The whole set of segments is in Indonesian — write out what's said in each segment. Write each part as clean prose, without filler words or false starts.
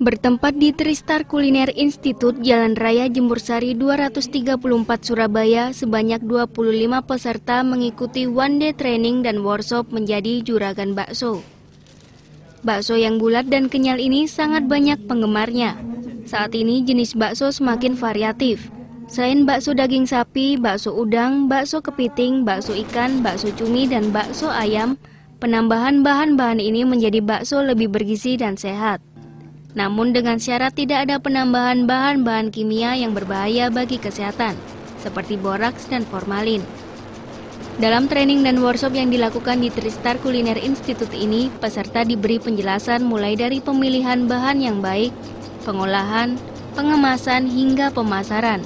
Bertempat di Tristar Kuliner Institute Jalan Raya Jembursari 234 Surabaya, sebanyak 25 peserta mengikuti one day training dan workshop menjadi juragan bakso. Bakso yang bulat dan kenyal ini sangat banyak penggemarnya. Saat ini jenis bakso semakin variatif. Selain bakso daging sapi, bakso udang, bakso kepiting, bakso ikan, bakso cumi, dan bakso ayam, penambahan bahan-bahan ini menjadi bakso lebih bergizi dan sehat. Namun dengan syarat tidak ada penambahan bahan-bahan kimia yang berbahaya bagi kesehatan, seperti boraks dan formalin. Dalam training dan workshop yang dilakukan di Tristar Kuliner Institute ini, peserta diberi penjelasan mulai dari pemilihan bahan yang baik, pengolahan, pengemasan, hingga pemasaran.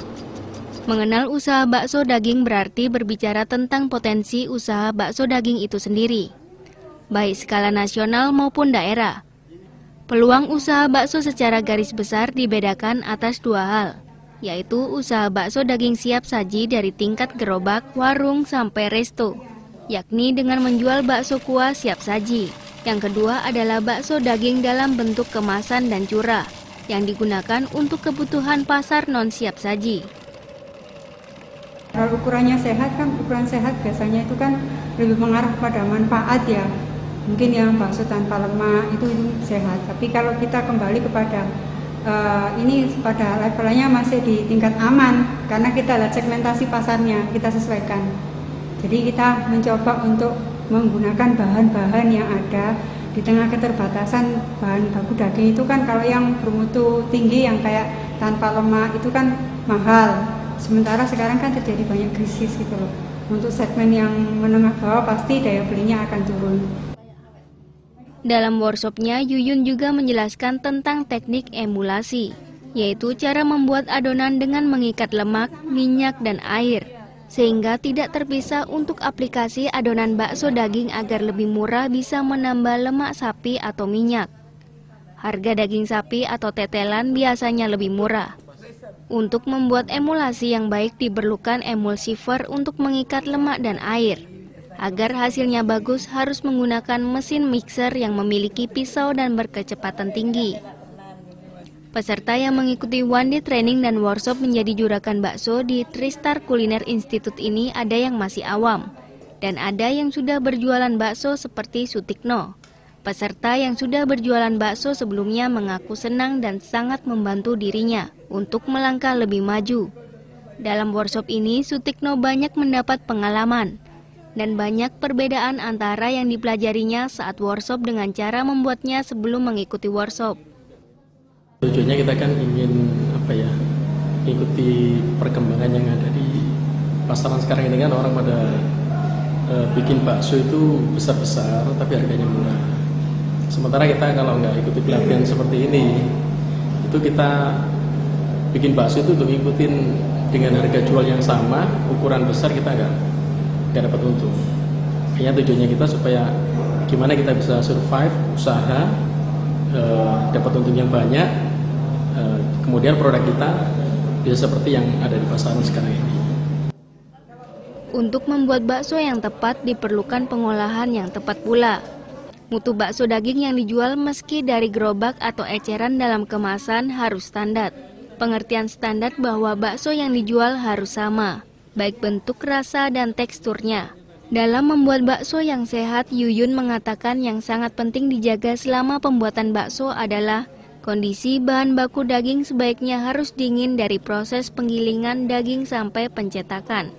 Mengenal usaha bakso daging berarti berbicara tentang potensi usaha bakso daging itu sendiri, baik skala nasional maupun daerah. Peluang usaha bakso secara garis besar dibedakan atas dua hal, yaitu usaha bakso daging siap saji dari tingkat gerobak, warung, sampai resto, yakni dengan menjual bakso kuah siap saji. Yang kedua adalah bakso daging dalam bentuk kemasan dan curah, yang digunakan untuk kebutuhan pasar non siap saji. Kalau ukurannya sehat kan, ukuran sehat biasanya itu kan lebih mengarah pada manfaat ya. Mungkin yang bakso tanpa lemak itu sehat, tapi kalau kita kembali kepada ini pada levelnya masih di tingkat aman, karena kita lihat segmentasi pasarnya, kita sesuaikan. Jadi kita mencoba untuk menggunakan bahan-bahan yang ada di tengah keterbatasan bahan baku daging itu kan, kalau yang bermutu tinggi yang kayak tanpa lemak itu kan mahal. Sementara sekarang kan terjadi banyak krisis gitu loh. Untuk segmen yang menengah bawah pasti daya belinya akan turun. Dalam workshopnya, Yuyun juga menjelaskan tentang teknik emulasi, yaitu cara membuat adonan dengan mengikat lemak, minyak, dan air, sehingga tidak terpisah. Untuk aplikasi adonan bakso daging agar lebih murah bisa menambah lemak sapi atau minyak. Harga daging sapi atau tetelan biasanya lebih murah. Untuk membuat emulasi yang baik diperlukan emulsifer untuk mengikat lemak dan air. Agar hasilnya bagus harus menggunakan mesin mixer yang memiliki pisau dan berkecepatan tinggi. Peserta yang mengikuti one day training dan workshop menjadi juragan bakso di Tristar Kuliner Institute ini ada yang masih awam, dan ada yang sudah berjualan bakso seperti Sutikno. Peserta yang sudah berjualan bakso sebelumnya mengaku senang dan sangat membantu dirinya untuk melangkah lebih maju. Dalam workshop ini, Sutikno banyak mendapat pengalaman dan banyak perbedaan antara yang dipelajarinya saat workshop dengan cara membuatnya sebelum mengikuti workshop. Tujuannya kita kan ingin ikuti perkembangan yang ada di pasaran sekarang ini kan, orang pada bikin bakso itu besar-besar tapi harganya murah. Sementara kita kalau nggak ikuti pelatihan seperti ini, itu kita bikin bakso itu untuk ikutin dengan harga jual yang sama, ukuran besar kita nggak dapat untung. Hanya tujuannya kita supaya gimana kita bisa survive, usaha, dapat untung yang banyak, kemudian produk kita bisa seperti yang ada di pasaran sekarang ini. Untuk membuat bakso yang tepat diperlukan pengolahan yang tepat pula. Mutu bakso daging yang dijual meski dari gerobak atau eceran dalam kemasan harus standar. Pengertian standar bahwa bakso yang dijual harus sama, baik bentuk, rasa, dan teksturnya. Dalam membuat bakso yang sehat, Yuyun mengatakan yang sangat penting dijaga selama pembuatan bakso adalah kondisi bahan baku daging sebaiknya harus dingin dari proses penggilingan daging sampai pencetakan.